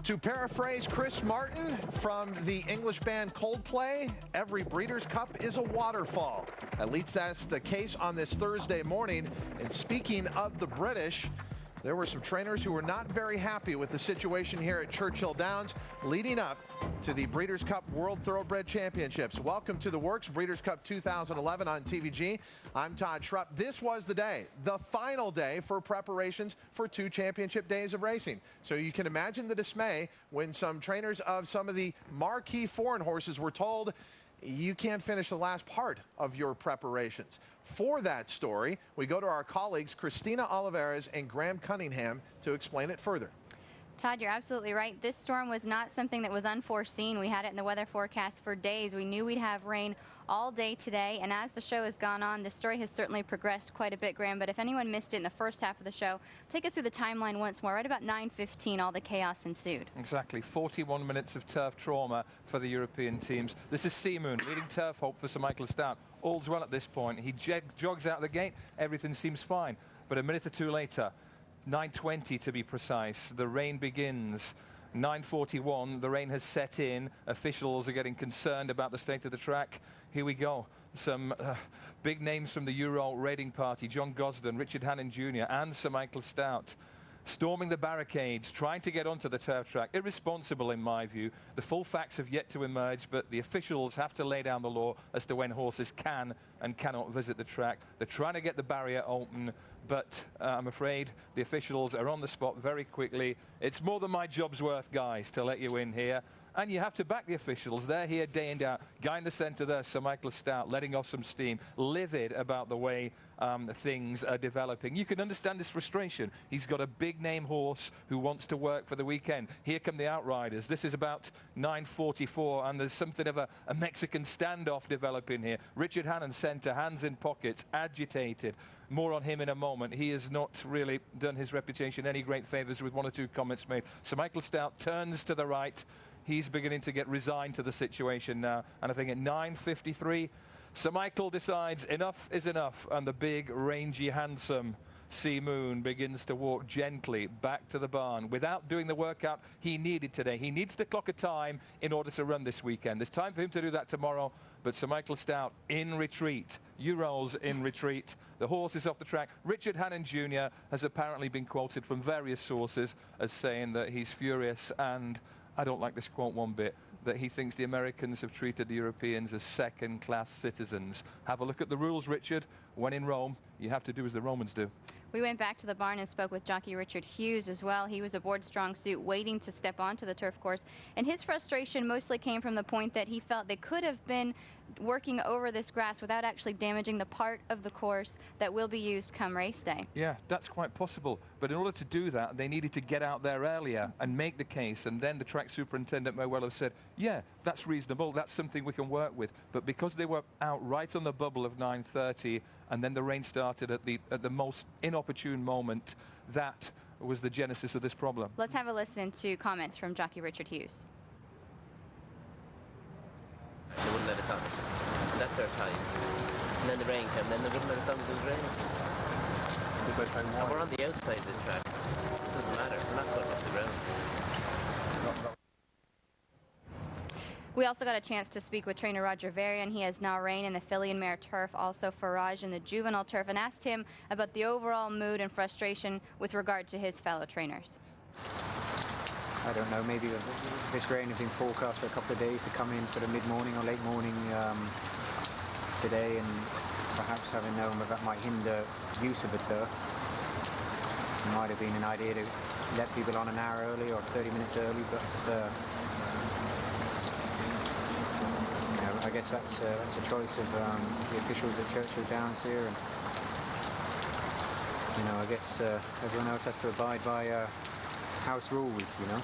To paraphrase Chris Martin from the English band Coldplay, every Breeders' Cup is a waterfall. At least that's the case on this Thursday morning. And speaking of the British, there were some trainers who were not very happy with the situation here at Churchill Downs leading up to the Breeders' Cup World Thoroughbred Championships. Welcome to the works, Breeders' Cup 2011 on TVG. I'm Todd Schrupp. This was the day, the final day for preparations for 2 championship days of racing. So you can imagine the dismay when some trainers of some of the marquee foreign horses were told, you can't finish the last part of your preparations. For that story, we go to our colleagues Christina Olivares and Graham Cunningham to explain it further. Todd, you're absolutely right. This storm was not something that was unforeseen. We had it in the weather forecast for days. We knew we'd have rain all day today, and as the show has gone on, this story has certainly progressed quite a bit, Graham. But if anyone missed it in the first half of the show, take us through the timeline once more. Right about 9:15, all the chaos ensued. Exactly. 41 minutes of turf trauma for the European teams. This is Seamoon, leading turf hope for Sir Michael Stout. All's well at this point. He jogs out the gate. Everything seems fine. But a minute or two later, 9:20 to be precise, the rain begins. 9:41, the rain has set in. Officials are getting concerned about the state of the track. Here we go. Some big names from the Euro raiding party, John Gosden, Richard Hannon Jr. and Sir Michael Stout, storming the barricades, trying to get onto the turf track. Irresponsible in my view. The full facts have yet to emerge, but the officials have to lay down the law as to when horses can and cannot visit the track. They're trying to get the barrier open, but I'm afraid the officials are on the spot very quickly. It's more than my job's worth, guys, to let you in here. And you have to back the officials. They're here day in, day out. Guy in the centre there, Sir Michael Stout, letting off some steam, livid about the way things are developing. You can understand his frustration. He's got a big-name horse who wants to work for the weekend. Here come the Outriders. This is about 9:44, and there's something of a Mexican standoff developing here. Richard Hannon, centre, hands in pockets, agitated. More on him in a moment. He has not really done his reputation any great favours with 1 or 2 comments made. Sir Michael Stout turns to the right. He's beginning to get resigned to the situation now. And I think at 9:53, Sir Michael decides enough is enough. And the big, rangy, handsome Seamoon begins to walk gently back to the barn without doing the workout he needed today. He needs to clock a time in order to run this weekend. There's time for him to do that tomorrow. But Sir Michael Stout in retreat. Euros in retreat. The horse is off the track. Richard Hannon Jr. has apparently been quoted from various sources as saying that he's furious, and I don't like this quote one bit, that he thinks the Americans have treated the Europeans as second-class citizens. Have a look at the rules, Richard. When in Rome, you have to do as the Romans do. We went back to the barn and spoke with jockey Richard Hughes as well. He was aboard Strong Suit waiting to step onto the turf course. And his frustration mostly came from the point that he felt they could have been working over this grass without actually damaging the part of the course that will be used come race day. Yeah, that's quite possible. But in order to do that, they needed to get out there earlier and make the case. And then the track superintendent may well have said, yeah, that's reasonable. That's something we can work with. But because they were out right on the bubble of 9:30, and then the rain started at the most inopportune moment, that was the genesis of this problem. Let's have a listen to comments from jockey Richard Hughes. They wouldn't let us on. And that's our time. And then the rain came, and then they wouldn't let us on because it was raining. And we're on the outside of the track. It doesn't matter. We're not going off the ground. We also got a chance to speak with trainer Roger Varian. He has now reigned in the filly and mare turf, also Farage in the juvenile turf, and asked him about the overall mood and frustration with regard to his fellow trainers. I don't know, maybe this rain has been forecast for a couple of days to come in sort of mid-morning or late morning today, and perhaps having known that might hinder use of the turf. It might have been an idea to let people on an hour early or 30 minutes early, but you know, I guess that's a choice of the officials at Churchill Downs here, and you know, I guess everyone else has to abide by house rules, you know.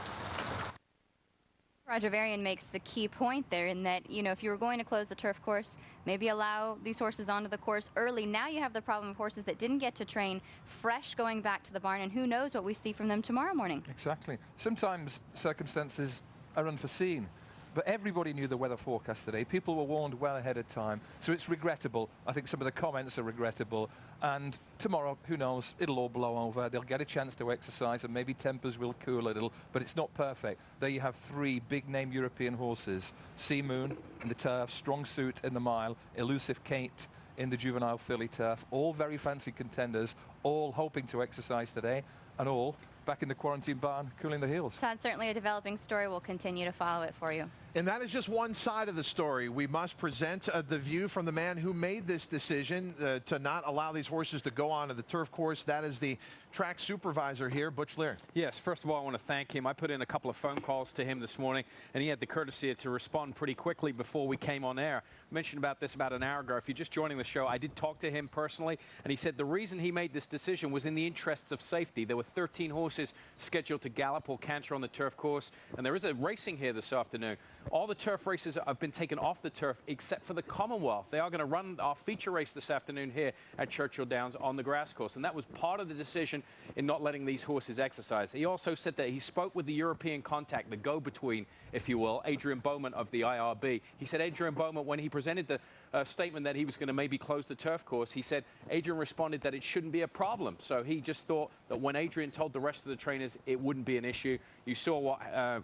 Roger Varian makes the key point there in that, you know, if you were going to close the turf course, maybe allow these horses onto the course early. Now you have the problem of horses that didn't get to train fresh going back to the barn, and who knows what we see from them tomorrow morning. Exactly. Sometimes circumstances are unforeseen. But everybody knew the weather forecast today. People were warned well ahead of time. So it's regrettable. I think some of the comments are regrettable. And tomorrow, who knows, it'll all blow over. They'll get a chance to exercise and maybe tempers will cool a little. But it's not perfect. There you have 3 big-name European horses. Sea Moon in the turf, Strong Suit in the mile, Elusive Kate in the juvenile filly turf. All very fancy contenders, all hoping to exercise today, and all back in the quarantine barn, cooling the heels. Todd, certainly a developing story. We'll continue to follow it for you. And that is just one side of the story. We must present the view from the man who made this decision to not allow these horses to go onto the turf course. That is the track supervisor here, Butch Lear. Yes, first of all, I want to thank him. I put in a couple of phone calls to him this morning, and he had the courtesy to respond pretty quickly before we came on air. I mentioned about this about an hour ago. If you're just joining the show, I did talk to him personally, and he said the reason he made this decision was in the interests of safety. There were 13 horses scheduled to gallop or canter on the turf course, and there is a racing here this afternoon. All the turf races have been taken off the turf except for the Commonwealth. They are going to run our feature race this afternoon here at Churchill Downs on the grass course, and that was part of the decision in not letting these horses exercise. He also said that he spoke with the European contact, the go-between, if you will, Adrian Bowman of the IRB. He said Adrian Bowman, when he presented the statement that he was going to maybe close the turf course, he said Adrian responded that it shouldn't be a problem. So he just thought that when Adrian told the rest of the trainers it wouldn't be an issue. You saw what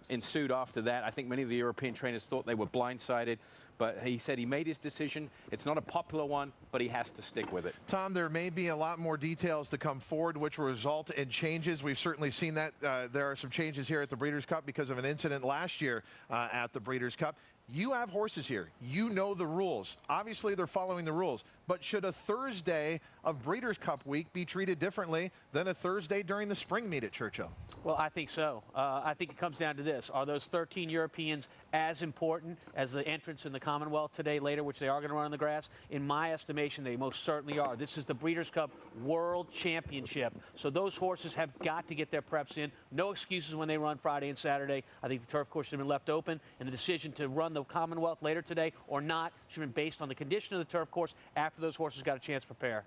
ensued after that. I think many of the European trainers thought they were blindsided. But he said he made his decision. It's not a popular one, but he has to stick with it. Tom, there may be a lot more details to come forward, which will result in changes. We've certainly seen that. There are some changes here at the Breeders' Cup because of an incident last year at the Breeders' Cup. You have horses here. You know the rules. Obviously, they're following the rules. But should a Thursday of Breeders' Cup week be treated differently than a Thursday during the spring meet at Churchill? Well, I think so. I think it comes down to this. Are those 13 Europeans as important as the entrants in the Commonwealth today later, which they are going to run on the grass? In my estimation, they most certainly are. This is the Breeders' Cup World Championship. So those horses have got to get their preps in. No excuses when they run Friday and Saturday. I think the turf course should have been left open, and the decision to run the Commonwealth later today or not should have been based on the condition of the turf course after those horses got a chance to prepare.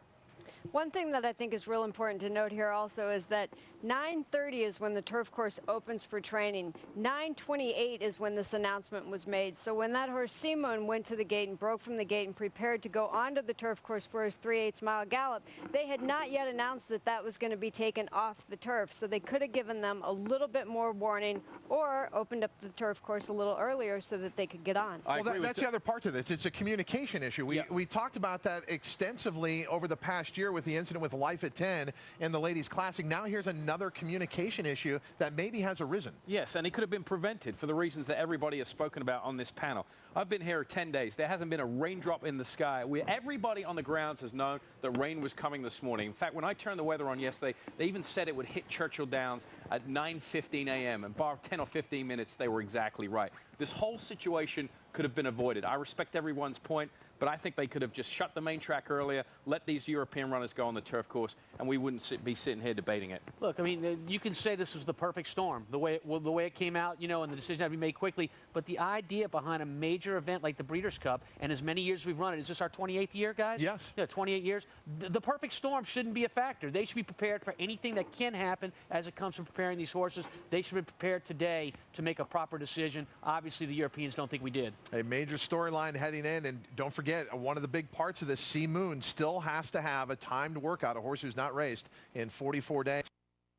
One thing that I think is real important to note here also is that 9:30 is when the turf course opens for training. 9:28 is when this announcement was made. So when that horse Sea Moon went to the gate and broke from the gate and prepared to go onto the turf course for his 3/8 mile gallop, they had not yet announced that that was going to be taken off the turf. So they could have given them a little bit more warning or opened up the turf course a little earlier so that they could get on. Well, that's the other part to this. It's a communication issue. We talked about that extensively over the past year with the incident with Life at 10 in the Ladies Classic. Now here's another communication issue that maybe has arisen. Yes, and it could have been prevented for the reasons that everybody has spoken about on this panel. I've been here 10 days. There hasn't been a raindrop in the sky. Everybody on the grounds has known that rain was coming this morning. In fact, when I turned the weather on yesterday, they even said it would hit Churchill Downs at 9:15 a.m. and bar 10 or 15 minutes, they were exactly right. This whole situation could have been avoided. I respect everyone's point, but I think they could have just shut the main track earlier, let these European runners go on the turf course, and we wouldn't be sitting here debating it. Look, I mean, you can say this was the perfect storm, the way it came out, you know, and the decision had to be made quickly. But the idea behind a major event like the Breeders' Cup, and as many years we've run it, is this our 28th year, guys? Yes. Yeah, 28 years. The perfect storm shouldn't be a factor. They should be prepared for anything that can happen as it comes from preparing these horses. They should be prepared today to make a proper decision. Obviously, the Europeans don't think we did. A major storyline heading in, and don't forget, one of the big parts of this, Sea Moon still has to have a timed workout, a horse who's not raced in 44 days.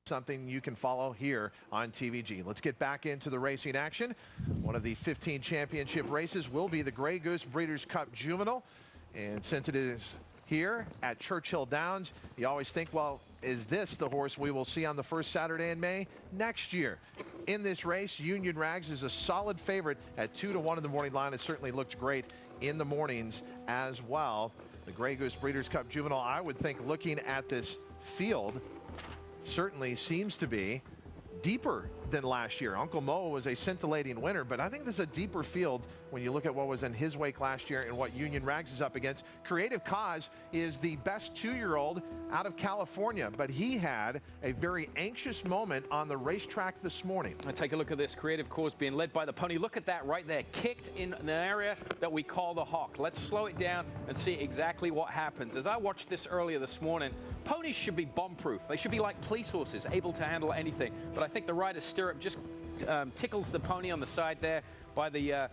Something you can follow here on TVG. Let's get back into the racing action. One of the 15 championship races will be the Grey Goose Breeders' Cup Juvenile. And since it is here at Churchill Downs, you always think, well, is this the horse we will see on the first Saturday in May next year? In this race, Union Rags is a solid favorite at 2-1 in the morning line. It certainly looked great in the mornings as well. The Grey Goose Breeders' Cup Juvenile, I would think, looking at this field, certainly seems to be deeper than last year. Uncle Mo was a scintillating winner, but I think this is a deeper field when you look at what was in his wake last year and what Union Rags is up against. Creative Cause is the best 2-year-old out of California, but he had a very anxious moment on the racetrack this morning. And take a look at this. Creative Cause being led by the pony. Look at that right there. Kicked in an area that we call the hock. Let's slow it down and see exactly what happens. As I watched this earlier this morning, ponies should be bomb-proof. They should be like police horses, able to handle anything. But I think the rider's stirrup just tickles the pony on the side there by the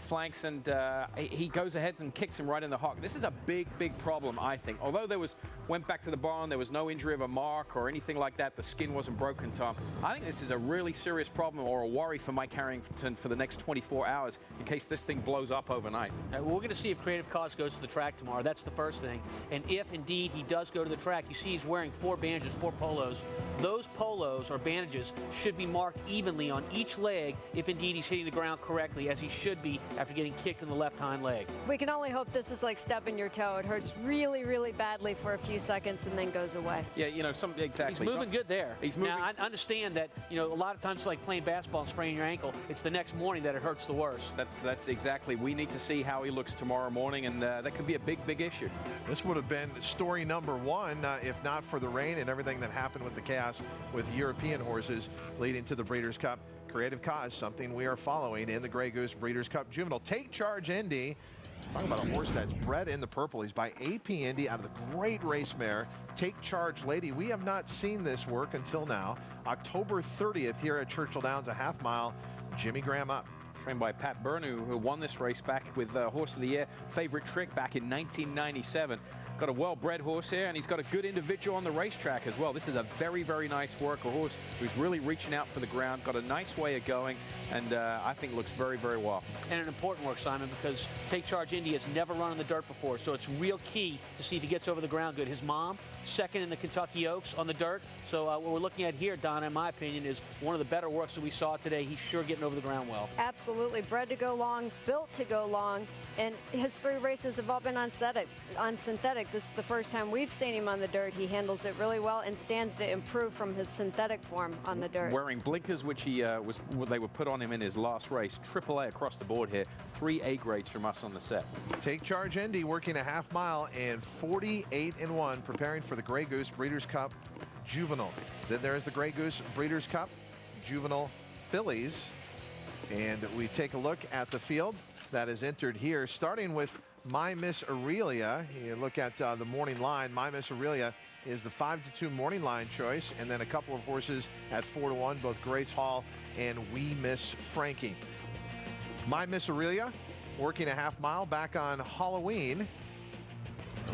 flanks, and he goes ahead and kicks him right in the hock. This is a big, big problem, I think. Although went back to the barn, there was no injury of a mark or anything like that. The skin wasn't broken, Tom. I think this is a really serious problem or a worry for Mike Harrington for the next 24 hours in case this thing blows up overnight. We're going to see if Creative Cause goes to the track tomorrow. That's the first thing. And if indeed he does go to the track, you see he's wearing 4 bandages, 4 polos. Those polos or bandages should be marked evenly on each leg if indeed he's hitting the ground correctly, as he should be after getting kicked in the left hind leg. We can only hope this is like stubbing your toe. It hurts really, really badly for a few seconds and then goes away. Yeah, you know, exactly. He's moving good there. He's moving. Now, I understand that, you know, a lot of times it's like playing basketball and spraining your ankle. It's the next morning that it hurts the worst. That's exactly. We need to see how he looks tomorrow morning, and that could be a big, big issue. This would have been story number 1, if not for the rain and everything that happened with the chaos with European horses leading to the Breeders' Cup. Creative Cause, something we are following in the Grey Goose Breeders' Cup Juvenile. Take Charge Indy. Talking about a horse that's bred in the purple. He's by AP Indy out of the great race mare, Take Charge Lady. We have not seen this work until now. October 30th here at Churchill Downs, a half mile. Jimmy Graham up. Trained by Pat Burnu, who won this race back with Horse of the Year, Favorite Trick, back in 1997. Got a well-bred horse here, and he's got a good individual on the racetrack as well. This is a very, very nice work. A horse who's really reaching out for the ground, got a nice way of going, and I think looks very, very well. And an important work, Simon, because Take Charge Indy has never run in the dirt before, so it's real key to see if he gets over the ground good. His mom, second in the Kentucky Oaks on the dirt. So what we're looking at here, Donna, in my opinion, is one of the better works that we saw today. He's sure getting over the ground well. Absolutely. Bred to go long, built to go long, and his 3 races have all been on synthetic. This is the first time we've seen him on the dirt. He handles it really well and stands to improve from his synthetic form on the dirt. Wearing blinkers, which they were put on him in his last race. AAA across the board here. 3 A grades from us on the set. Take Charge Indy working a half mile and 48-1, preparing for the Grey Goose Breeders' Cup Juvenile. Then there's the Grey Goose Breeders' Cup Juvenile Fillies. And we take a look at the field that is entered here, starting with My Miss Aurelia. You look at the morning line. My Miss Aurelia is the 5-2 morning line choice, and then a couple of horses at 4-1, both Grace Hall and We Miss Frankie. My Miss Aurelia working a half mile back on Halloween.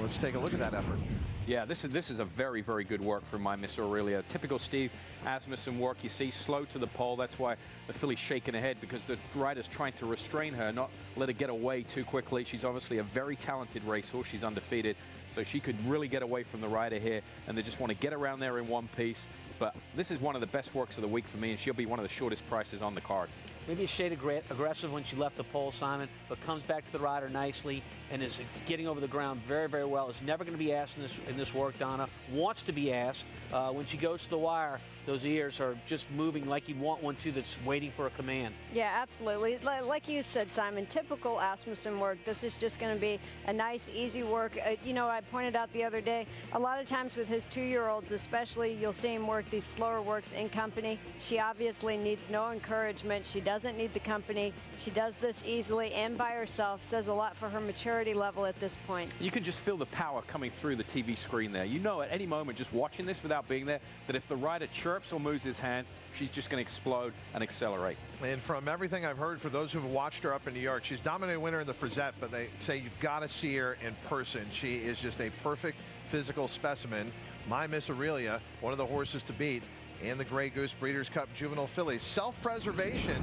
Let's take a look at that effort. Yeah, this is a very, very good work from My Miss Aurelia. Typical Steve Asmussen work. You see, slow to the pole. That's why the filly's shaking her head, because the rider's trying to restrain her, not let her get away too quickly. She's obviously a very talented racehorse. She's undefeated, so she could really get away from the rider here, and they just want to get around there in one piece. But this is one of the best works of the week for me, and she'll be one of the shortest prices on the card. Maybe a shade aggressive when she left the pole, Simon, but comes back to the rider nicely and is getting over the ground very, very well. Is never going to be asked in this work, Donna. Wants to be asked. When she goes to the wire, those ears are just moving like you'd want one to, that's waiting for a command. Yeah, absolutely. Like you said, Simon, typical Asmussen work. This is just going to be a nice, easy work. You know, I pointed out the other day, a lot of times with his 2-year-olds especially, you'll see him work these slower works in company. She obviously needs no encouragement. She doesn't need the company. She does this easily and by herself. Says a lot for her maturity level at this point. You can just feel the power coming through the TV screen there. You know at any moment, just watching this without being there, that if the rider chirps or moves his hands, she's just going to explode and accelerate. And from everything I've heard, for those who've watched her up in New York, she's dominated winner in the Frisette, but they say you've got to see her in person. She is just a perfect physical specimen. My Miss Aurelia, one of the horses to beat in the Grey Goose Breeders' Cup Juvenile Fillies. Self-preservation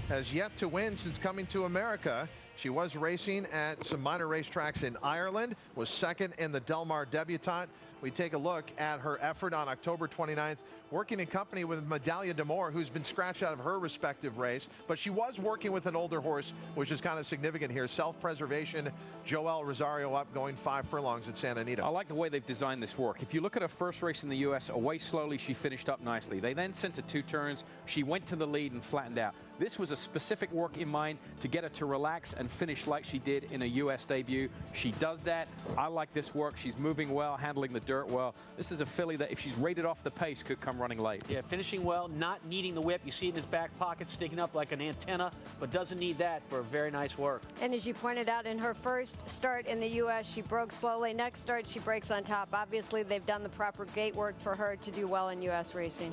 has yet to win since coming to America. She was racing at some minor racetracks in Ireland, was second in the Del Mar Debutante. We take a look at her effort on October 29th, working in company with Medaglia d'Amore, who's been scratched out of her respective race, but she was working with an older horse, which is kind of significant here. Self-preservation, Joel Rosario up, going 5 furlongs at Santa Anita. I like the way they've designed this work. If you look at her first race in the U.S., away slowly, she finished up nicely. They then sent her 2 turns. She went to the lead and flattened out. This was a specific work in mind to get her to relax and finish like she did in a U.S. debut. She does that. I like this work. She's moving well, handling the dirt well. This is a filly that, if she's rated off the pace, could come running late. Yeah, finishing well, not needing the whip. You see it in his back pocket sticking up like an antenna, but doesn't need that for very nice work. And as you pointed out, in her first start in the U.S., she broke slowly. Next start, she breaks on top. Obviously, they've done the proper gate work for her to do well in U.S. racing.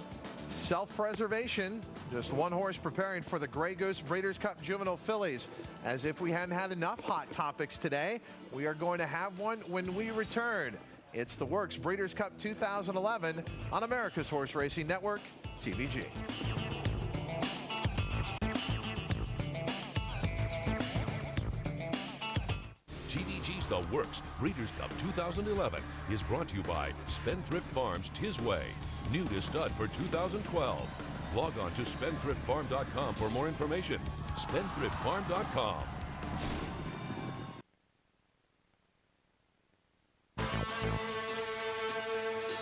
Self-preservation, just one horse preparing for the Grey Goose Breeders' Cup Juvenile Fillies. As if we hadn't had enough hot topics today, we are going to have one when we return. It's the Works Breeders' Cup 2011 on America's Horse Racing Network, TVG. TVG's The Works Breeders' Cup 2011 is brought to you by Spendthrift Farms Tisway, new to stud for 2012. Log on to spendthriftfarm.com for more information. Spendthriftfarm.com.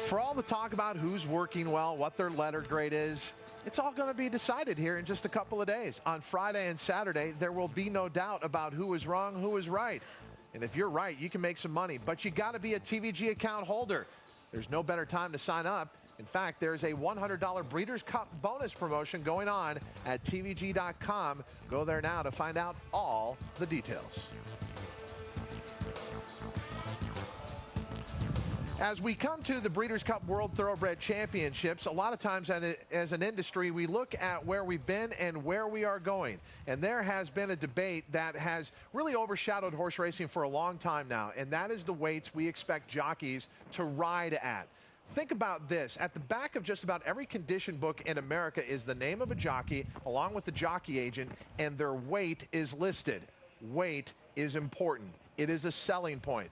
For all the talk about who's working well, what their letter grade is, it's all going to be decided here in just a couple of days. On Friday and Saturday, there will be no doubt about who is wrong, who is right. And if you're right, you can make some money, but you got to be a TVG account holder. There's no better time to sign up. In fact, there's a $100 Breeders' Cup bonus promotion going on at TVG.com. Go there now to find out all the details. As we come to the Breeders' Cup World Thoroughbred Championships, a lot of times as an industry, we look at where we've been and where we are going. And there has been a debate that has really overshadowed horse racing for a long time now, and that is the weights we expect jockeys to ride at. Think about this. At the back of just about every condition book in America is the name of a jockey along with the jockey agent, and their weight is listed. Weight is important. It is a selling point.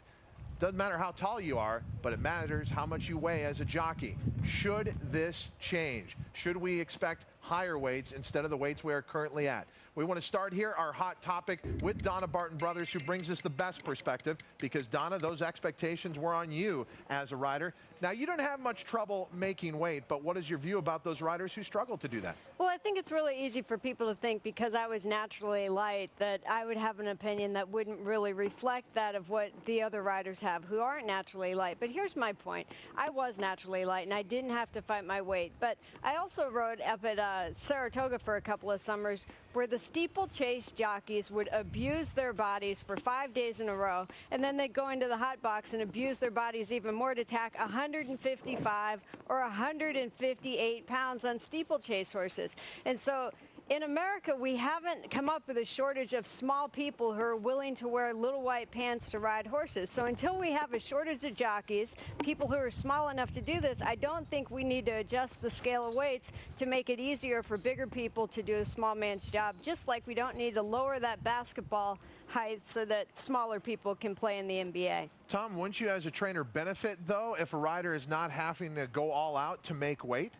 Doesn't matter how tall you are, but it matters how much you weigh as a jockey. Should this change? Should we expect higher weights instead of the weights we are currently at? We want to start here our hot topic with Donna Barton Brothers, who brings us the best perspective, because Donna, those expectations were on you as a rider. Now, you don't have much trouble making weight, but what is your view about those riders who struggle to do that? Well, I think it's really easy for people to think, because I was naturally light, that I would have an opinion that wouldn't really reflect that of what the other riders have who aren't naturally light. But here's my point. I was naturally light, and I didn't have to fight my weight. But I also rode up at Saratoga for a couple of summers, where the steeplechase jockeys would abuse their bodies for 5 days in a row, and then they'd go into the hot box and abuse their bodies even more to tack 155 or 158 pounds on steeplechase horses. And so in America, we haven't come up with a shortage of small people who are willing to wear little white pants to ride horses. So until we have a shortage of jockeys, people who are small enough to do this, I don't think we need to adjust the scale of weights to make it easier for bigger people to do a small man's job, just like we don't need to lower that basketball height so that smaller people can play in the NBA. Tom, wouldn't you as a trainer benefit, though, if a rider is not having to go all out to make weight?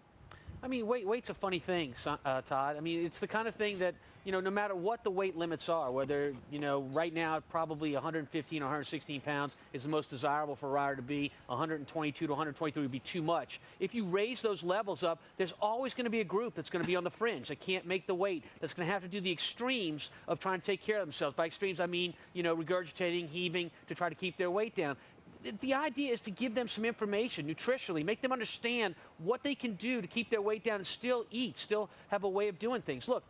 I mean, weight's a funny thing, Todd. I mean, it's the kind of thing that, you know, no matter what the weight limits are, whether, you know, right now probably 115 or 116 pounds is the most desirable for a rider to be. 122 to 123 would be too much. If you raise those levels up, there's always going to be a group that's going to be on the fringe that can't make the weight, that's going to have to do the extremes of trying to take care of themselves. By extremes, I mean, you know, regurgitating, heaving to try to keep their weight down. The idea is to give them some information nutritionally, make them understand what they can do to keep their weight down and still eat, still have a way of doing things. Look,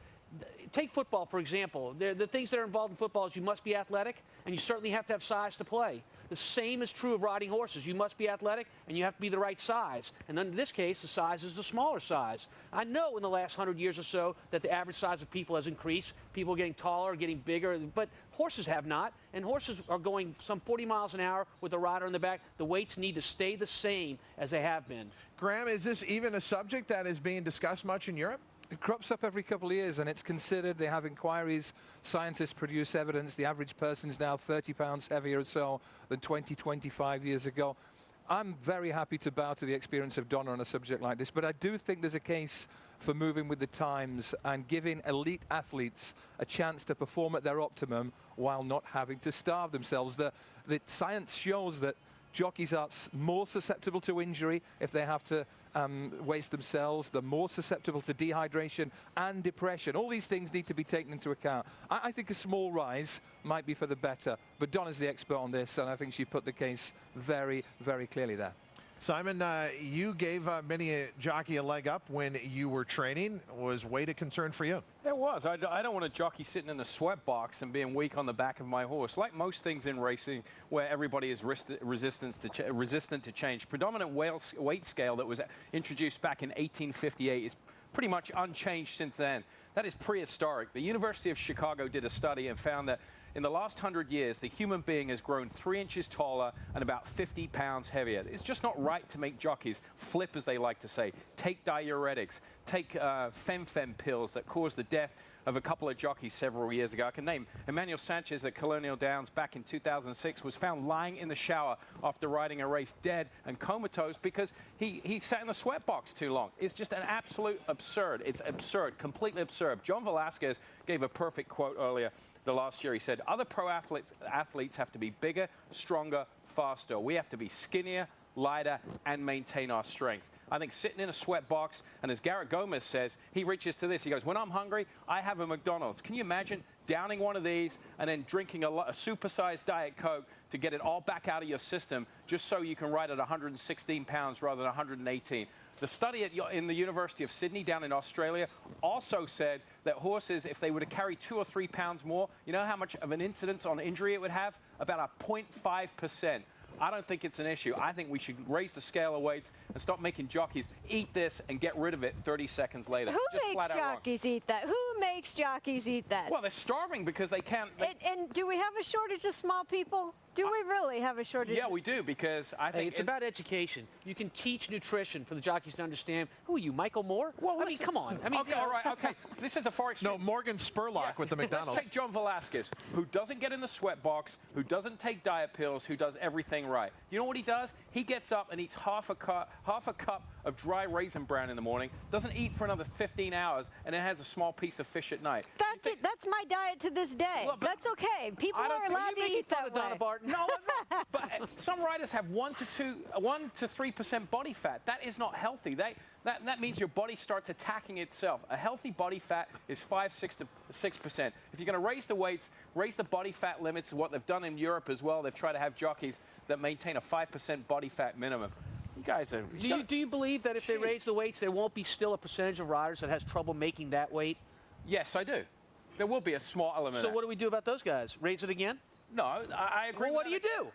take football, for example. The things that are involved in football is you must be athletic, and you certainly have to have size to play. The same is true of riding horses. You must be athletic, and you have to be the right size. And then in this case, the size is the smaller size. I know in the last 100 years or so that the average size of people has increased. People are getting taller, getting bigger, but horses have not. And horses are going some 40 miles an hour with a rider in the back. The weights need to stay the same as they have been. Graham, is this even a subject that is being discussed much in Europe? It crops up every couple of years, and it's considered. They have inquiries. Scientists produce evidence. The average person's now 30 pounds heavier or so than 20, 25 years ago. I'm very happy to bow to the experience of Donna on a subject like this, but I do think there's a case for moving with the times and giving elite athletes a chance to perform at their optimum while not having to starve themselves. The science shows that jockeys are more susceptible to injury if they have to waste themselves. They're more susceptible to dehydration and depression. All these things need to be taken into account. I think a small rise might be for the better, but Donna's the expert on this, and I think she put the case very, very clearly there. Simon, you gave many a jockey a leg up when you were training. Was weight a concern for you? It was. I don't want a jockey sitting in a sweat box and being weak on the back of my horse. Like most things in racing where everybody is resistant to change. Predominant weight scale that was introduced back in 1858 is pretty much unchanged since then. That is prehistoric. The University of Chicago did a study and found that in the last 100 years, the human being has grown 3 inches taller and about 50 pounds heavier. It's just not right to make jockeys flip, as they like to say, take diuretics, take fem pills that cause the death of a couple of jockeys several years ago. I can name Emmanuel Sanchez at Colonial Downs back in 2006 was found lying in the shower after riding a race dead and comatose because he sat in the sweat box too long. It's just an absolute absurd. It's absurd, completely absurd. John Velasquez gave a perfect quote earlier the last year. He said, other pro athletes have to be bigger, stronger, faster. We have to be skinnier, lighter, and maintain our strength. I think sitting in a sweat box, and as Garrett Gomez says, he reaches to this. He goes, when I'm hungry, I have a McDonald's. Can you imagine downing one of these and then drinking a supersized Diet Coke to get it all back out of your system just so you can ride at 116 pounds rather than 118? The study in the University of Sydney down in Australia also said that horses, if they were to carry 2 or 3 pounds more, you know how much of an incidence on injury it would have? About a 0.5%. I don't think it's an issue. I think we should raise the scale of weights and stop making jockeys eat this and get rid of it 30 seconds later. Who makes jockeys eat that? Who makes jockeys eat that? Well, they're starving because they can't. And do we have a shortage of small people? Do we really have a shortage? Yeah, we do, because I think it's about education. You can teach nutrition for the jockeys to understand. Who are you, Michael Moore? Well, I mean, come on. I mean, okay, all right, okay. This is a far extreme. No, Morgan Spurlock with the McDonald's. Let's take John Velasquez, who doesn't get in the sweat box, who doesn't take diet pills, who does everything right. You know what he does? He gets up and eats half a cup of dry raisin bran in the morning, doesn't eat for another 15 hours, and then has a small piece of fish at night. That's it. That's my diet to this day. Well, that's okay. People are allowed to eat that way. No, I'm not. But some riders have 1 to 3% body fat. That is not healthy. That means your body starts attacking itself. A healthy body fat is 5-6%. If you're going to raise the weights, raise the body fat limits. What they've done in Europe as well, they've tried to have jockeys that maintain a 5% body fat minimum. You guys are. Do you believe that if they raise the weights, there won't be still a percentage of riders that has trouble making that weight? Yes, I do. There will be a small element. So what do we do about those guys? Raise it again? No, I agree. Well, what do you do?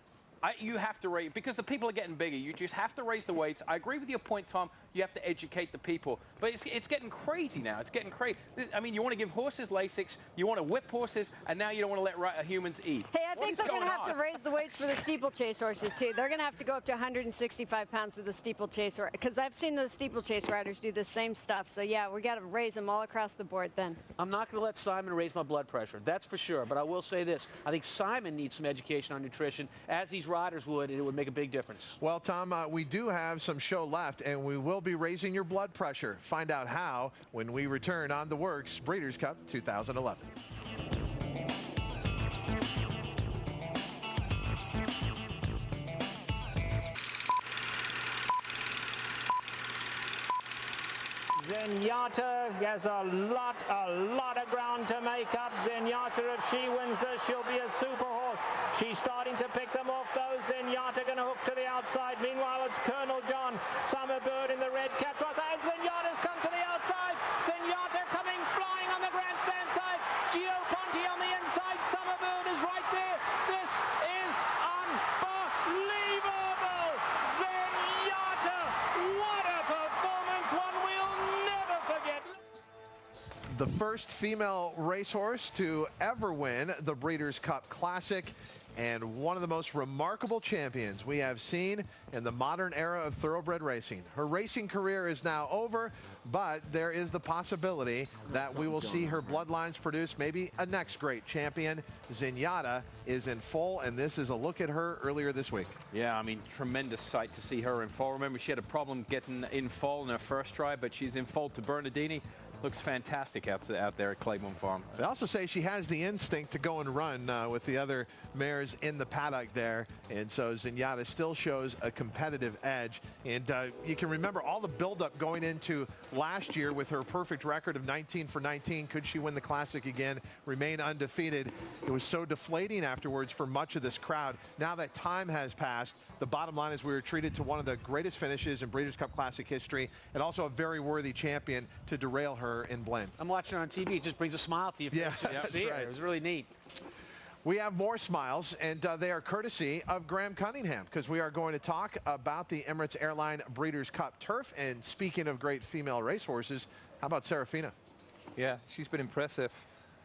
You have to raise, because the people are getting bigger. You just have to raise the weights. I agree with your point, Tom. You have to educate the people. But it's getting crazy now. It's getting crazy. I mean, you want to give horses Lasix, you want to whip horses, and now you don't want to let humans eat. Hey, I think they're going to have to raise the weights for the steeplechase horses, too. They're going to have to go up to 165 pounds for the steeplechase, because I've seen those steeplechase riders do the same stuff. So, yeah, we got to raise them all across the board then. I'm not going to let Simon raise my blood pressure. That's for sure. But I will say this. I think Simon needs some education on nutrition, as these riders would, and it would make a big difference. Well, Tom, we do have some show left, and we will be raising your blood pressure. Find out how when we return on The Works Breeders' Cup 2011. Zenyatta has a lot of ground to make up. Zenyatta, if she wins this, she'll be a super horse. She's starting to pick them off, though. Zenyatta going to hook to the outside. Meanwhile, it's Colonel John Summerbird in the red cap. And Zenyatta's come to the outside. Zenyatta coming flying on the grandstand side. Gio Ponti on the inside. Summerbird is right there. This is unbelievable. Zenyatta, what a performance. One we'll never forget. The first female racehorse to ever win the Breeders' Cup Classic, and one of the most remarkable champions we have seen in the modern era of thoroughbred racing. Her racing career is now over, but there is the possibility that we will see her bloodlines produce maybe a next great champion. Zenyatta is in full, and this is a look at her earlier this week. Yeah, I mean, tremendous sight to see her in full. Remember, she had a problem getting in full in her first try, but she's in full to Bernardini. Looks fantastic out there at Claiborne Farm. They also say she has the instinct to go and run with the other mares in the paddock there. And so Zenyatta still shows a competitive edge. And you can remember all the buildup going into last year with her perfect record of 19 for 19. Could she win the Classic again, remain undefeated? It was so deflating afterwards for much of this crowd. Now that time has passed, the bottom line is we were treated to one of the greatest finishes in Breeders' Cup Classic history, and also a very worthy champion to derail her in Blend. I'm watching her on TV. It just brings a smile to your face. Yeah, that's right. It was really neat. We have more smiles, and they are courtesy of Graham Cunningham, because we are going to talk about the Emirates Airline Breeders' Cup Turf. And speaking of great female racehorses, how about Serafina? Yeah, she's been impressive.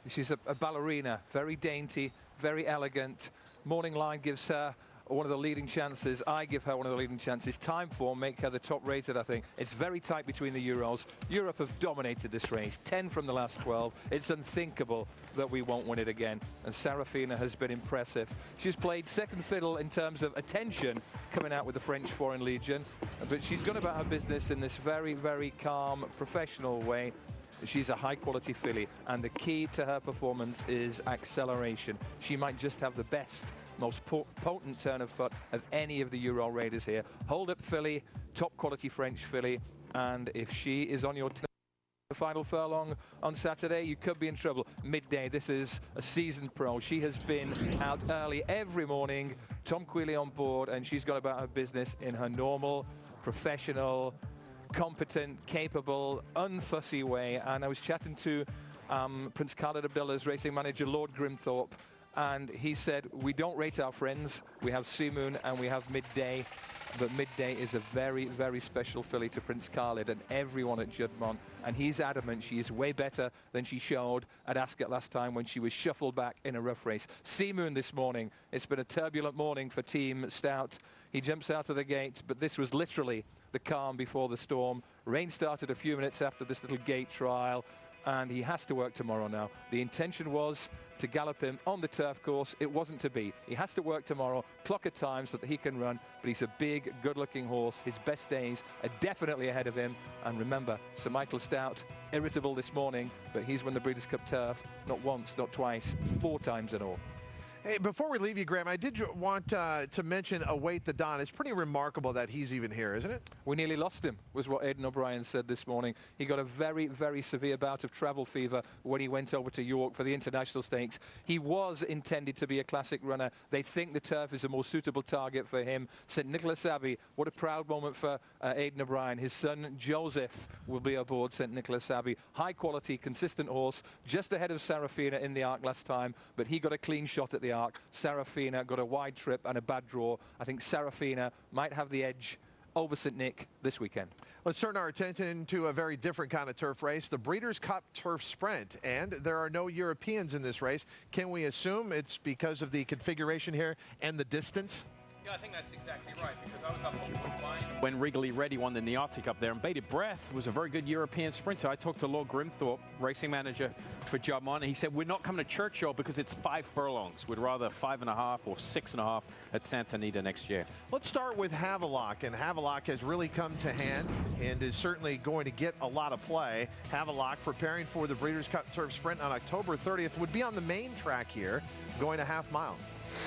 She's a ballerina, very dainty, very elegant. Morning Line gives her one of the leading chances. I give her one of the leading chances. Time form make her the top rated, I think. It's very tight between the Euros. Europe have dominated this race, 10 from the last 12. It's unthinkable that we won't win it again. And Serafina has been impressive. She's played second fiddle in terms of attention coming out with the French Foreign Legion, but she's gone about her business in this very, very calm, professional way. She's a high-quality filly, and the key to her performance is acceleration. She might just have the best, most potent turn of foot of any of the Euro raiders here. Hold-up filly, top-quality French filly, and if she is on your final furlong on Saturday, you could be in trouble. Midday, this is a seasoned pro. She has been out early every morning, Tom Quealy on board, and she's gone about her business in her normal, professional, competent, capable, unfussy way. And I was chatting to Prince Khalid Abdullah's racing manager, Lord Grimthorpe, and he said, we don't rate our friends. We have Seamoon and we have Midday, but Midday is a very, very special filly to Prince Khalid and everyone at Juddmonte, and he's adamant she is way better than she showed at Ascot last time when she was shuffled back in a rough race. Seamoon this morning, it's been a turbulent morning for Team Stout. He jumps out of the gate, but this was literally the calm before the storm. Rain started a few minutes after this little gate trial, and he has to work tomorrow now. The intention was to gallop him on the turf course. It wasn't to be. He has to work tomorrow, clock a time so that he can run, but he's a big, good-looking horse. His best days are definitely ahead of him. And remember, Sir Michael Stout, irritable this morning, but he's won the Breeders' Cup Turf not once, not twice, 4 times in all. Hey, before we leave you, Graham, I did want to mention Await the Dawn. It's pretty remarkable that he's even here, isn't it? We nearly lost him, was what Aidan O'Brien said this morning. He got a very, very severe bout of travel fever when he went over to York for the International Stakes. He was intended to be a classic runner. They think the turf is a more suitable target for him. St. Nicholas Abbey, what a proud moment for Aidan O'Brien. His son, Joseph, will be aboard St. Nicholas Abbey. High-quality, consistent horse, just ahead of Serafina in the Arc last time, but he got a clean shot at the Arc. Serafina got a wide trip and a bad draw. I think Serafina might have the edge over St. Nick this weekend. Let's turn our attention to a very different kind of turf race, the Breeders' Cup Turf Sprint. And there are no Europeans in this race. Can we assume it's because of the configuration here and the distance? Yeah, I think that's exactly right, because I was up on point when Regally Ready won in the Arctic up there, and Bated Breath was a very good European sprinter. I talked to Lord Grimthorpe, racing manager for Juddmonte, and he said, we're not coming to Churchill because it's 5 furlongs. We'd rather 5.5 or 6.5 at Santa Anita next year. Let's start with Havelock, and Havelock has really come to hand and is certainly going to get a lot of play. Havelock preparing for the Breeders' Cup Turf Sprint on October 30th, would be on the main track here, going a half mile.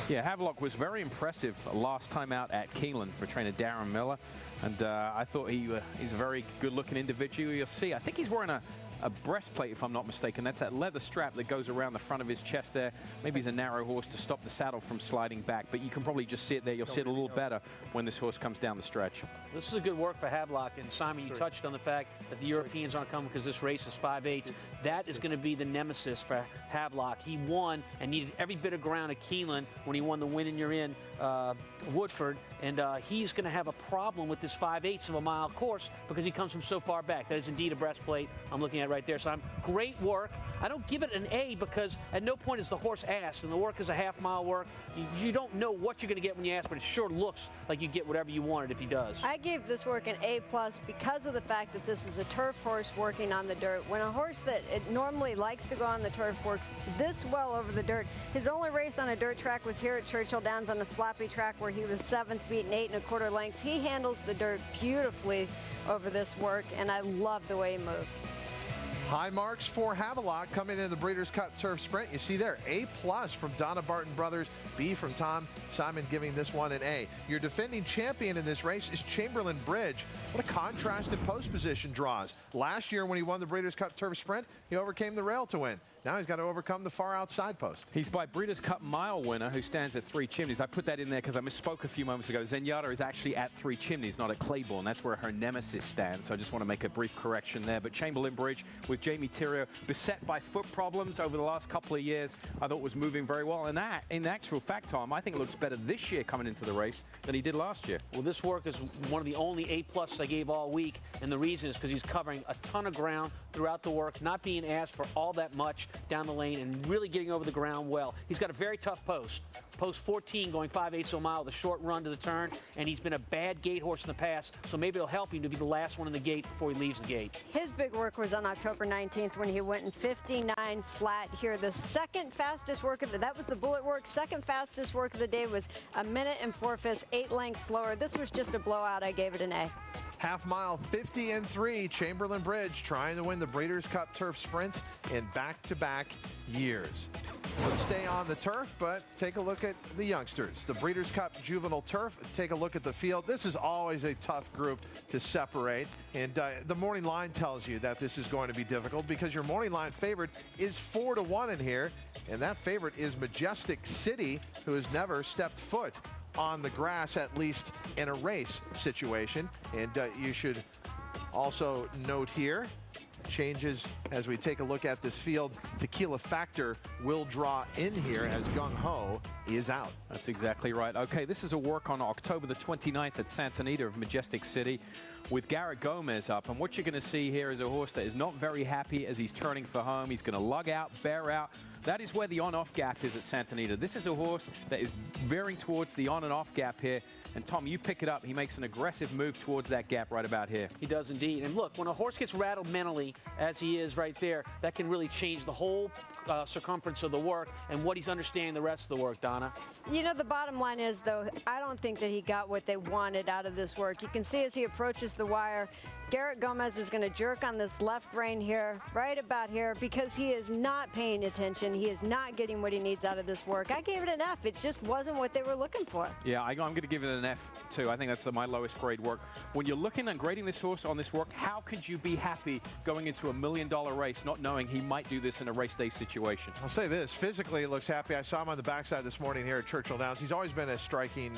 Yeah, Havelock was very impressive last time out at Keeneland for trainer Darren Miller, and I thought he's a very good-looking individual. You'll see, I think he's wearing a breastplate, if I'm not mistaken. That's that leather strap that goes around the front of his chest there. Maybe he's a narrow horse to stop the saddle from sliding back, but you can probably just see it there. You'll see it a little better when this horse comes down the stretch. This is a good work for Havelock, and Simon, you touched on the fact that the Europeans aren't coming because this race is 5/8. That is going to be the nemesis for Havelock. He won and needed every bit of ground at Keeneland when he won the Win and You're In Woodford, and he's going to have a problem with this 5/8 of a mile course because he comes from so far back. That is indeed a breastplate I'm looking at right there. So great work. I don't give it an A because at no point is the horse asked, and the work is a half-mile work. You don't know what you're going to get when you ask, but it sure looks like you get whatever you wanted if he does. I gave this work an A+ because of the fact that this is a turf horse working on the dirt. When a horse that it normally likes to go on the turf works this well over the dirt. His only race on a dirt track was here at Churchill Downs on a sloppy track where he was 7th, beaten 8 1/4 lengths. He handles the dirt beautifully over this work, and I love the way he moved. High marks for Havelock coming into the Breeders' Cup Turf Sprint. You see there, A+ from Donna Barton Brothers, B from Tom Simon giving this one an A. Your defending champion in this race is Chamberlain Bridge. What a contrast in post position draws. Last year when he won the Breeders' Cup Turf Sprint, he overcame the rail to win. Now he's got to overcome the far outside post. He's by Breeders' Cup Mile winner who stands at 3 Chimneys. I put that in there because I misspoke a few moments ago. Zenyatta is actually at 3 Chimneys, not at Claiborne. That's where her nemesis stands. So I just want to make a brief correction there. But Chamberlain Bridge with Jamie Theriault, beset by foot problems over the last couple of years, I thought was moving very well. And that, in actual fact, Tom, I think looks better this year coming into the race than he did last year. Well, this work is one of the only A+ I gave all week. And the reason is because he's covering a ton of ground throughout the work, not being asked for all that much down the lane, and really getting over the ground well. He's got a very tough post. Post 14 going 5/8 of a mile, the short run to the turn, and he's been a bad gate horse in the past, so maybe it'll help him to be the last one in the gate before he leaves the gate. His big work was on October 19th when he went in 59 flat here. The second fastest work of that was the bullet work. Second fastest work of the day was 1 minute and 4/5, 8 lengths slower. This was just a blowout. I gave it an A. Half mile 50 and 3, Chamberlain Bridge trying to win the Breeders' Cup Turf Sprint in back-to-back years. Let's stay on the turf, but take a look at the youngsters. The Breeders' Cup Juvenile Turf, take a look at the field. This is always a tough group to separate, and the morning line tells you that this is going to be difficult because your morning line favorite is 4-1 in here, and that favorite is Majestic City, who has never stepped foot on the grass, at least in a race situation. And you should also note here changes as we take a look at this field. Tequila Factor will draw in here as Gung Ho is out. That's exactly right. Okay, this is a work on October the 29th at Santa Anita of Majestic City with Garrett Gomez up. And what you're going to see here is a horse that is not very happy as he's turning for home. He's going to lug out, bear out. That is where the on-off gap is at Santa Anita. This is a horse that is veering towards the on and off gap here. And Tom, you pick it up. He makes an aggressive move towards that gap right about here. He does indeed. And look, when a horse gets rattled mentally, as he is right there, that can really change the whole circumference of the work and what he's understanding the rest of the work, Donna. You know, the bottom line is, though, I don't think that he got what they wanted out of this work. You can see as he approaches the wire, Garrett Gomez is going to jerk on this left rein here, right about here, because he is not paying attention. He is not getting what he needs out of this work. I gave it an F. It just wasn't what they were looking for. Yeah, I'm going to give it an F, too. I think that's my lowest grade work. When you're looking and grading this horse on this work, how could you be happy going into a $1 million race not knowing he might do this in a race day situation? I'll say this. Physically, it looks happy. I saw him on the backside this morning here at Churchill Downs. He's always been a striking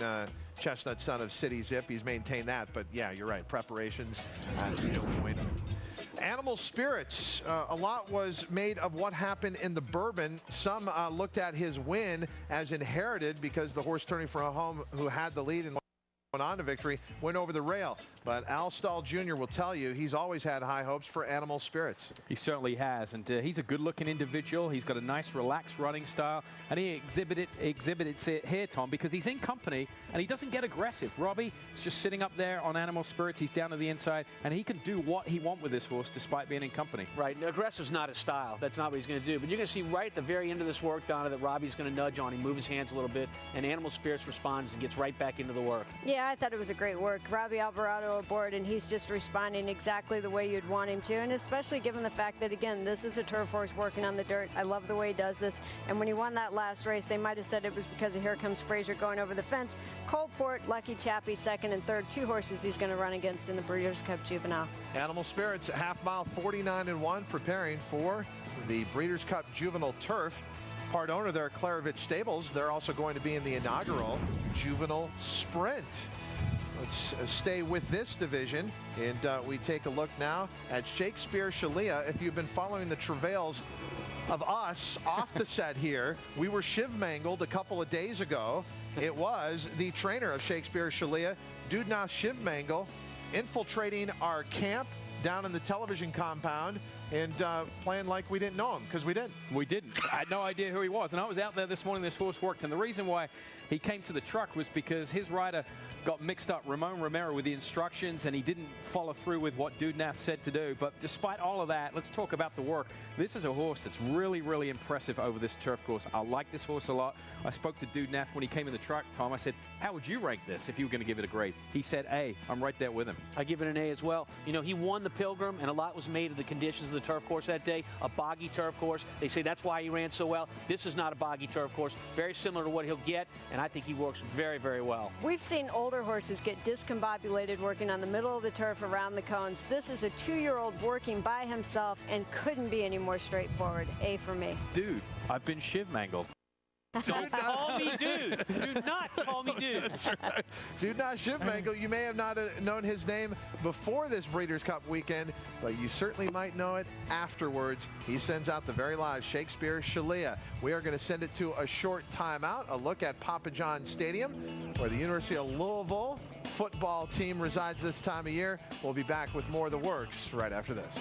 chestnut son of City Zip. He's maintained that, but yeah, you're right. Preparations, you don't win. Animal Spirits, a lot was made of what happened in the Bourbon. Some looked at his win as inherited because the horse turning for a home who had the lead and went on to victory went over the rail. But Al Stahl Jr. will tell you he's always had high hopes for Animal Spirits. He certainly has, and he's a good-looking individual. He's got a nice, relaxed running style, and he exhibits it here, Tom, because he's in company, and he doesn't get aggressive. Robbie is just sitting up there on Animal Spirits. He's down to the inside, and he can do what he wants with this horse despite being in company. Right, aggressive's not his style. That's not what he's going to do. But you're going to see right at the very end of this work, Donna, that Robbie's going to nudge on him, move his hands a little bit, and Animal Spirits responds and gets right back into the work. Yeah, I thought it was a great work. Robbie Alvarado aboard, and he's just responding exactly the way you'd want him to, and especially given the fact that, again, this is a turf horse working on the dirt. I love the way he does this, and when he won that last race, they might have said it was because of Here Comes Fraser going over the fence. Coalport, Lucky Chappie, second and third, 2 horses he's going to run against in the Breeders' Cup Juvenile. Animal Spirits, half mile 49-1, preparing for the Breeders' Cup Juvenile Turf. Part owner there, Clarovich Stables. They're also going to be in the inaugural Juvenile Sprint. Let's stay with this division, and we take a look now at Shakespeare Shalia. If you've been following the travails of us off the set here, we were shiv-mangled a couple of days ago. It was the trainer of Shakespeare Shalia, Dudna Shivmangle, infiltrating our camp down in the television compound and playing like we didn't know him, because we didn't. We didn't. I had no idea who he was, and I was out there this morning. This horse worked, and the reason why he came to the truck was because his rider got mixed up, Ramon Romero, with the instructions, and he didn't follow through with what Dudnath said to do. But despite all of that, let's talk about the work. This is a horse that's really, really impressive over this turf course. I like this horse a lot. I spoke to Dudnath when he came in the truck, Tom. I said, how would you rank this if you were going to give it a grade? He said A. I'm right there with him. I give it an A as well. You know, he won the Pilgrim, and a lot was made of the conditions of the turf course that day, a boggy turf course. They say that's why he ran so well. This is not a boggy turf course. Very similar to what he'll get, and I think he works very, very well. We've seen older horses get discombobulated working on the middle of the turf around the cones. This is a 2-year-old working by himself and couldn't be any more straightforward. A for me. Dude, I've been shiv-mangled. Don't call me dude. Do not call me dude. That's right. Do not shiv-mangle. You may have not known his name before this Breeders' Cup weekend, but you certainly might know it afterwards. He sends out the very live Shakespeare Shalia. We are going to send it to a short timeout, a look at Papa John Stadium, where the University of Louisville football team resides this time of year. We'll be back with more of the works right after this.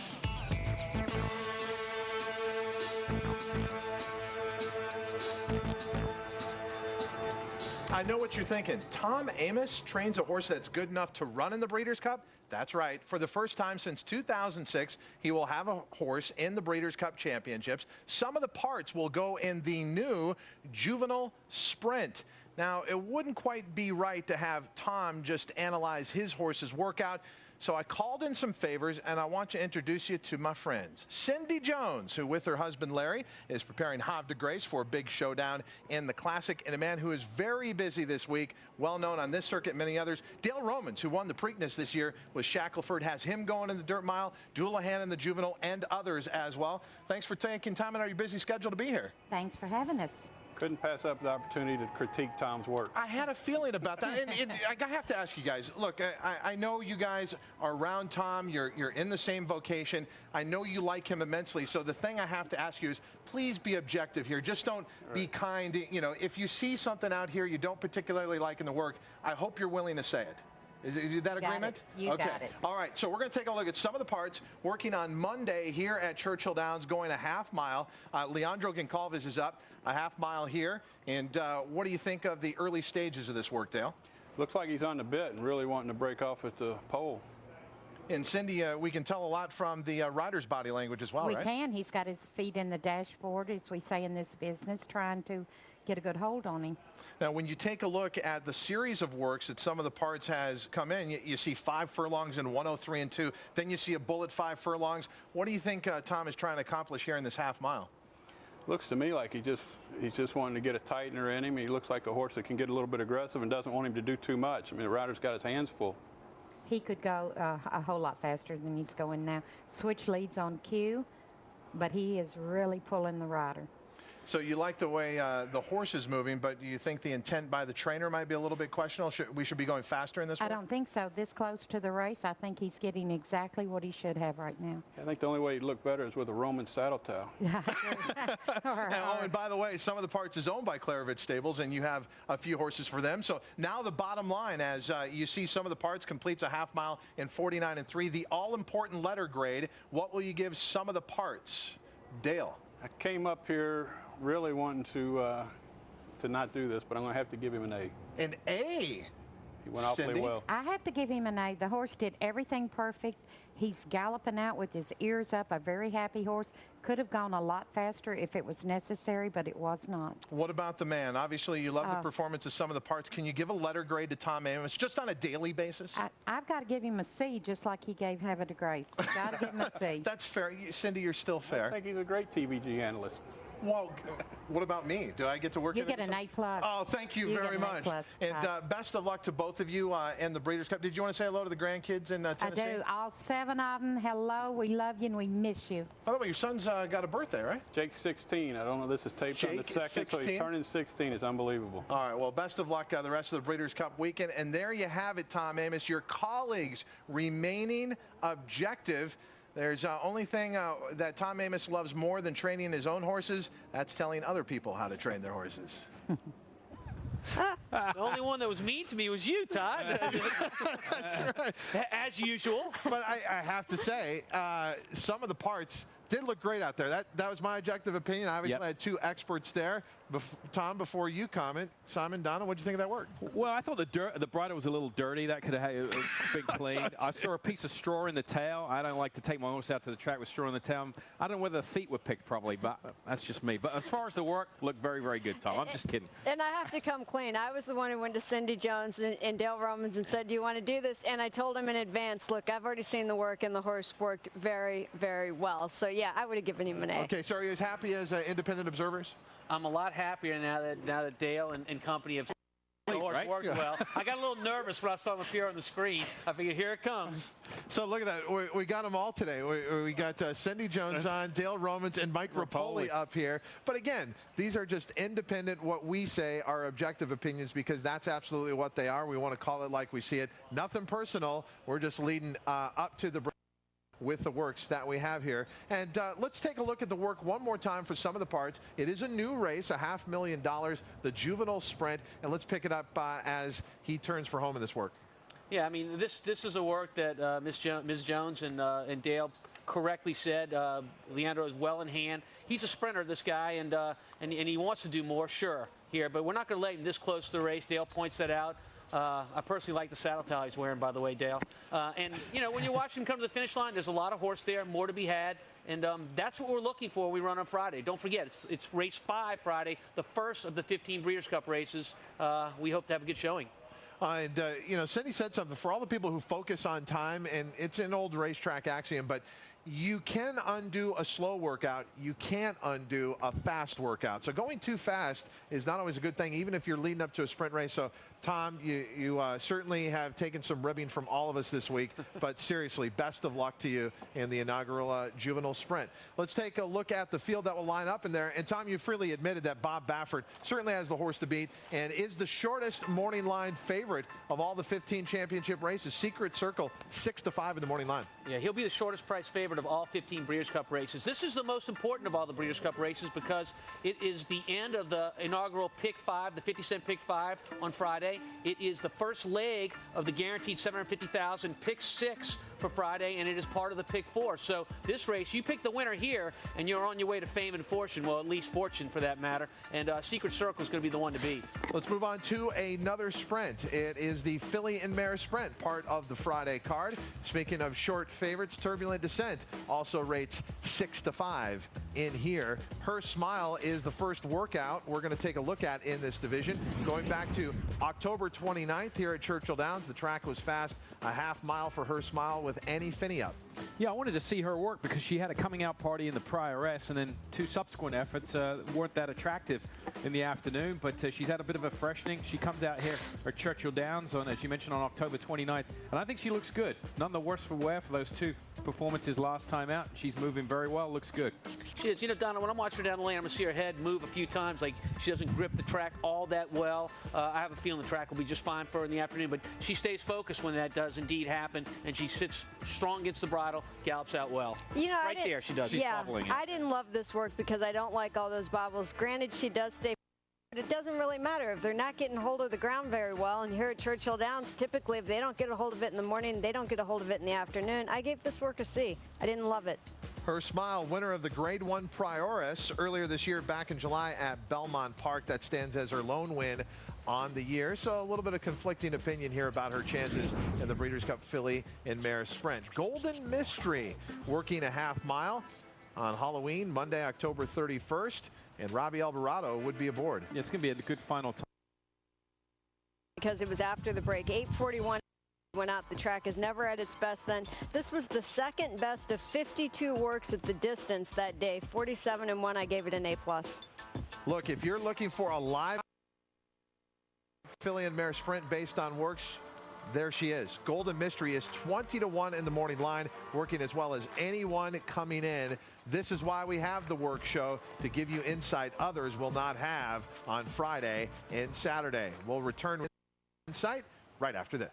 I know what you're thinking. Tom Amoss trains a horse that's good enough to run in the Breeders' Cup? That's right. For the first time since 2006, he will have a horse in the Breeders' Cup Championships. Some of the parts will go in the new Juvenile Sprint. Now, it wouldn't quite be right to have Tom just analyze his horse's workout. So I called in some favors, and I want to introduce you to my friends. Cindy Jones, who with her husband Larry is preparing Havre de Grace for a big showdown in the Classic, and a man who is very busy this week, well known on this circuit, many others. Dale Romans, who won the Preakness this year with Shackelford, has him going in the Dirt Mile, Doulahan in the Juvenile, and others as well. Thanks for taking time out of your busy schedule to be here. Thanks for having us. Couldn't pass up the opportunity to critique Tom's work. I had a feeling about that. And I have to ask you guys, look, I know you guys are around Tom. You're in the same vocation. I know you like him immensely. So the thing I have to ask you is, please be objective here. Just don't be kind. You know, if you see something out here you don't particularly like in the work, I hope you're willing to say it. Is that agreement? You got it. All right, so we're going to take a look at some of the parts working on Monday here at Churchill Downs, going a half mile. Leandro Goncalves is up a half mile here. And what do you think of the early stages of this work, Dale? Looks like he's on the bit and really wanting to break off at the pole. And Cindy, we can tell a lot from the rider's body language as well, right? We can. He's got his feet in the dashboard, as we say in this business, trying to get a good hold on him. Now, when you take a look at the series of works that some of the parts has come in, you see 5 furlongs in 103 and 2. Then you see a bullet 5 furlongs. What do you think Tom is trying to accomplish here in this half mile? Looks to me like he's just wanting to get a tightener in him. He looks like a horse that can get a little bit aggressive and doesn't want him to do too much. I mean, the rider's got his hands full. He could go a whole lot faster than he's going now. Switch leads on cue, but he is really pulling the rider. So you like the way the horse is moving, but do you think the intent by the trainer might be a little bit questionable? We should be going faster in this one? I don't think so. This close to the race, I think he's getting exactly what he should have right now. I think the only way he'd look better is with a Roman saddle towel. And by the way, some of the parts is owned by Clarovich Stables, and you have a few horses for them. So now the bottom line, as you see some of the parts, completes a half mile in 49 and 3. The all-important letter grade, what will you give some of the parts? Dale. I came up here really wanting to not do this, but I'm going to have to give him an A. An A? He went awfully well. I have to give him an A. The horse did everything perfect. He's galloping out with his ears up, a very happy horse. Could have gone a lot faster if it was necessary, but it was not. What about the man? Obviously, you love the performance of some of the parts. Can you give a letter grade to Tom Amoss, just on a daily basis? I've got to give him a C, just like he gave Havre de Grace. Got to give him a C. That's fair. Cindy, you're still fair. I think he's a great TVG analyst. Well, what about me? Do I get to work? You get an A+. Oh, thank you very much. And best of luck to both of you in the Breeders' Cup. Did you want to say hello to the grandkids in Tennessee? I do. All 7 of them. Hello. We love you and we miss you. By the way, your son's got a birthday, right? Jake's 16. I don't know. This is taped on the 2nd, 16? So he's turning 16. It's unbelievable. All right. Well, best of luck the rest of the Breeders' Cup weekend. And there you have it, Tom Amoss. Your colleagues remaining objective. There's only thing that Tom Amoss loves more than training his own horses. That's telling other people how to train their horses. The only one that was mean to me was you, Todd. That's right. As usual. But I have to say, some of the parts did look great out there. That was my objective opinion. I obviously had 2 experts there. Tom, before you comment, Simon, Donna, what do you think of that work? Well, I thought the bridle was a little dirty. That could have had a big clean. I saw a piece of straw in the tail. I don't like to take my horse out to the track with straw in the tail. I don't know whether the feet were picked properly, but that's just me. But as far as the work, looked very, very good, Tom. I'm just kidding. And I have to come clean. I was the one who went to Cindy Jones and Dale Romans and said, do you want to do this? And I told him in advance, look, I've already seen the work, and the horse worked very, very well. So, yeah, I would have given him an A. Okay, so are you as happy as independent observers? I'm a lot happier now that Dale and company have the horse works well. I got a little nervous when I saw him appear on the screen. I figured, here it comes. So look at that. We got them all today. We got Cindy Jones on, Dale Romans, and Mike Rapoli up here. But again, these are just independent, what we say are objective opinions, because that's absolutely what they are. We want to call it like we see it. Nothing personal. We're just leading up to the break with the works that we have here. And let's take a look at the work one more time for some of the parts. It is a new race, a $500,000, the Juvenile Sprint, and let's pick it up as he turns for home in this work. Yeah, I mean, this is a work that Ms. Jones and Dale correctly said. Leandro is well in hand. He's a sprinter, this guy, and he wants to do more, sure, here, but we're not going to let him this close to the race. Dale points that out. I personally like the saddle towel he's wearing, by the way, Dale. And, you know, when you watch him come to the finish line, there's a lot of horse there, more to be had. And that's what we're looking for when we run on Friday. Don't forget, it's race 5 Friday, the first of the 15 Breeders' Cup races. We hope to have a good showing. You know, Cindy said something for all the people who focus on time, and it's an old racetrack axiom, but you can undo a slow workout. You can't undo a fast workout. So going too fast is not always a good thing, even if you're leading up to a sprint race. So, Tom, you certainly have taken some ribbing from all of us this week. But seriously, best of luck to you in the inaugural Juvenile Sprint. Let's take a look at the field that will line up in there. And, Tom, you freely admitted that Bob Baffert certainly has the horse to beat and is the shortest morning line favorite of all the 15 championship races. Secret Circle, 6-5 in the morning line. Yeah, he'll be the shortest price favorite of all 15 Breeders' Cup races. This is the most important of all the Breeders' Cup races because it is the end of the inaugural Pick 5, the 50-cent Pick 5 on Friday. It is the first leg of the guaranteed $750,000 Pick 6 for Friday, and it is part of the Pick 4. So this race, you pick the winner here, and you're on your way to fame and fortune. Well, at least fortune for that matter. And Secret Circle is going to be the one to beat. Let's move on to another sprint. It is the Filly and Mare Sprint, part of the Friday card. Speaking of short favorites, Turbulent Descent also rates 6-5 in here. Her Smile is the first workout we're going to take a look at in this division. Going back to October 29th here at Churchill Downs, the track was fast, a half mile for Her Smile with Annie Finney up. Yeah, I wanted to see her work because she had a coming out party in the prior race, and then 2 subsequent efforts weren't that attractive in the afternoon, but she's had a bit of a freshening. She comes out here at Churchill Downs on, as you mentioned, on October 29th, and I think she looks good. None the worse for wear for those 2 performances last time out. She's moving very well, looks good. She is. You know, Donna, when I'm watching her down the lane, I'm going to see her head move a few times. Like, she doesn't grip the track all that well. I have a feeling the track will be just fine for her in the afternoon, but she stays focused when that does indeed happen, and she sits strong against the bridle, gallops out well. You know, right there she does. She's bobbling it. I didn't love this work because I don't like all those bobbles. Granted, she does stay, but it doesn't really matter if they're not getting hold of the ground very well. And here at Churchill Downs, typically if they don't get a hold of it in the morning, they don't get a hold of it in the afternoon. I gave this work a C. I didn't love it. Her Smile, winner of the Grade 1 Prioris earlier this year back in July at Belmont Park. That stands as her lone win on the year. So a little bit of conflicting opinion here about her chances in the Breeders' Cup Filly and Mare Sprint. Golden Mystery working a half mile on Halloween, Monday, October 31st. And Robbie Alvarado would be aboard. Yeah, it's going to be a good final time. Because it was after the break. 8:41 went out. The track is never at its best then. This was the second best of 52 works at the distance that day. 47-1. I gave it an A+. Look, if you're looking for a live Filly and Mare Sprint based on works, there she is. Golden Mystery is 20-1 in the morning line, working as well as anyone coming in. This is why we have the work show, to give you insight others will not have on Friday and Saturday. We'll return with insight right after this.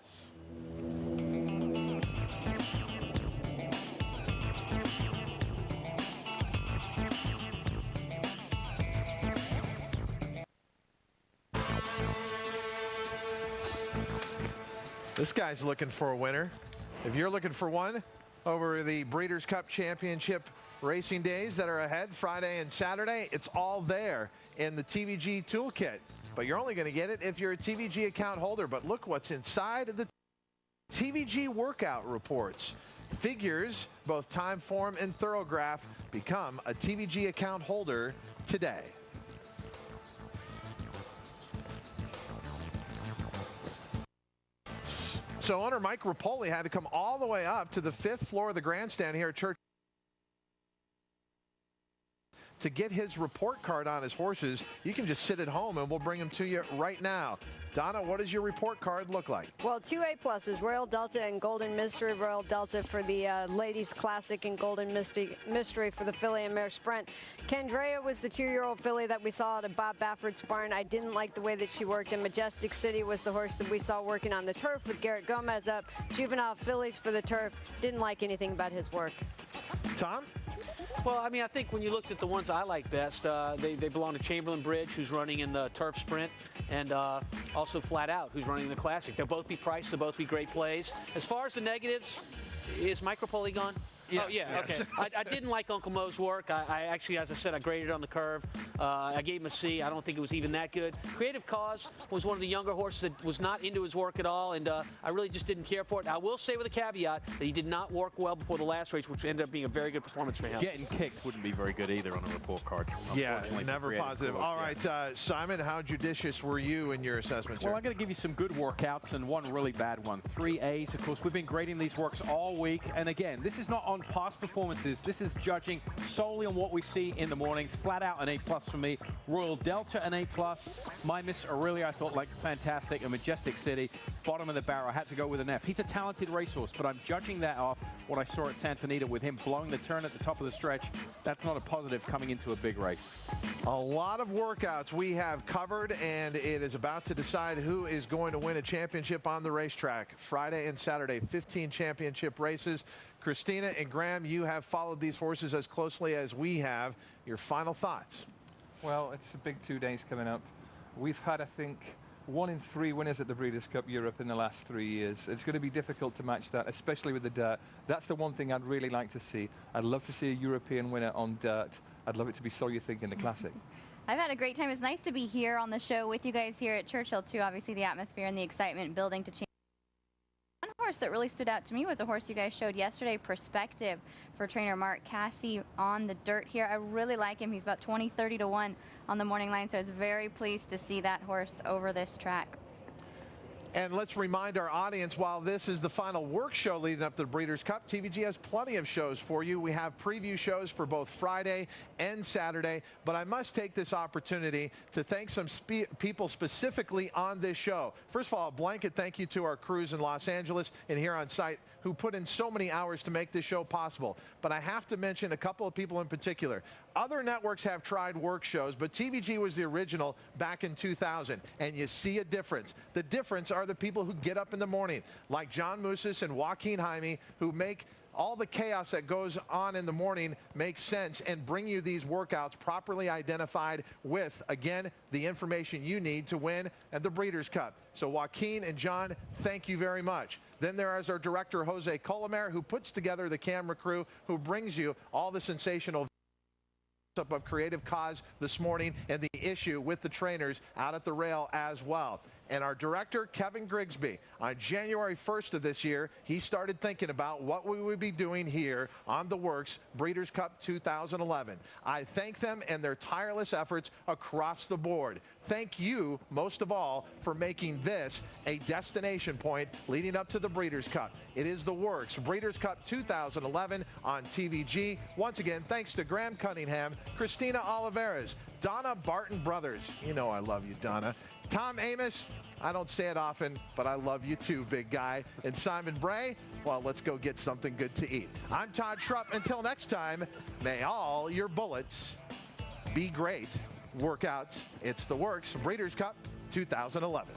This guy's looking for a winner. If you're looking for one over the Breeders' Cup Championship racing days that are ahead, Friday and Saturday. It's all there in the TVG toolkit. But you're only going to get it if you're a TVG account holder. But look what's inside the TVG workout reports. Figures, both time, form, and thorograph. Become a TVG account holder today. So owner Mike Rapoli had to come all the way up to the 5th floor of the grandstand here at Church to get his report card on his horses. You can just sit at home and we'll bring them to you right now. Donna, what does your report card look like? Well, 2 A-pluses, Royal Delta and Golden Mystery. Royal Delta for the Ladies Classic and Golden Mystery for the filly and mare sprint. Kendrea was the 2-year-old filly that we saw at Bob Baffert's barn. I didn't like the way that she worked. And Majestic City was the horse that we saw working on the turf with Garrett Gomez up. Juvenile fillies for the turf. Didn't like anything about his work. Tom? Well, I mean, I think when you looked at the ones I like best, they belong to Chamberlain Bridge, who's running in the turf sprint, and also Flat Out, who's running the classic. They'll both be priced. They'll both be great plays. As far as the negatives, is Mike Rapoli gone? Yes, oh, yeah, yes. okay. I didn't like Uncle Mo's work. I actually, as I said, I graded on the curve. I gave him a C. I don't think it was even that good. Creative Cause was one of the younger horses that was not into his work at all, and I really just didn't care for it. I will say with a caveat that he did not work well before the last race, which ended up being a very good performance for him. Getting kicked wouldn't be very good either on a report card. Yeah, never positive. Cause, all right, Simon, how judicious were you in your assessment? Well, I'm going to give you some good workouts and one really bad one. 3 A's, of course. We've been grading these works all week, and again, this is not on past performance. This is judging solely on what we see in the mornings. Flat Out an A+ for me. Royal Delta an A+. My Miss Aurelia I thought like fantastic. And Majestic City, bottom of the barrel. I had to go with an F. He's a talented racehorse, but I'm judging that off what I saw at Santa Anita with him blowing the turn at the top of the stretch. That's not a positive coming into a big race. A lot of workouts we have covered, and it is about to decide who is going to win a championship on the racetrack. Friday and Saturday, 15 championship races. Christina and Graham, you have followed these horses as closely as we have. Your final thoughts? Well, it's a big 2 days coming up. We've had, I think, 1 in 3 winners at the Breeders' Cup Europe in the last 3 years. It's going to be difficult to match that, especially with the dirt. That's the one thing I'd really like to see. I'd love to see a European winner on dirt. I'd love it to be So You Think in the Classic. I've had a great time. It's nice to be here on the show with you guys here at Churchill, too. Obviously, the atmosphere and the excitement building to change. One horse that really stood out to me was a horse you guys showed yesterday, Perspective, for trainer Mark Cassie on the dirt here. I really like him. He's about 20-30 to 1 on the morning line, so I was very pleased to see that horse over this track. And let's remind our audience, while this is the final work show leading up to the Breeders' Cup, TVG has plenty of shows for you. We have preview shows for both Friday and Saturday, but I must take this opportunity to thank some people specifically on this show. First of all, a blanket thank you to our crews in Los Angeles and here on site who put in so many hours to make this show possible. But I have to mention a couple of people in particular. Other networks have tried work shows, but TVG was the original back in 2000, and you see a difference. The difference are the people who get up in the morning, like John Moussis and Joaquin Jaime, who make all the chaos that goes on in the morning make sense and bring you these workouts properly identified with, again, the information you need to win at the Breeders' Cup. So Joaquin and John, thank you very much. Then there is our director, Jose Colomer, who puts together the camera crew, who brings you all the sensational of Creative Cause this morning and the issue with the trainers out at the rail as well. And our director, Kevin Grigsby, on January 1st of this year, he started thinking about what we would be doing here on the Works Breeders' Cup 2011. I thank them and their tireless efforts across the board. Thank you, most of all, for making this a destination point leading up to the Breeders' Cup. It is the Works Breeders' Cup 2011 on TVG. Once again, thanks to Graham Cunningham, Christina Oliveras, Donna Barton Brothers. You know I love you, Donna. Tom Amos, I don't say it often, but I love you too, big guy. And Simon Bray, well, let's go get something good to eat. I'm Todd Schrupp. Until next time, may all your bullets be great. Workouts, it's the Works Breeders' Cup 2011.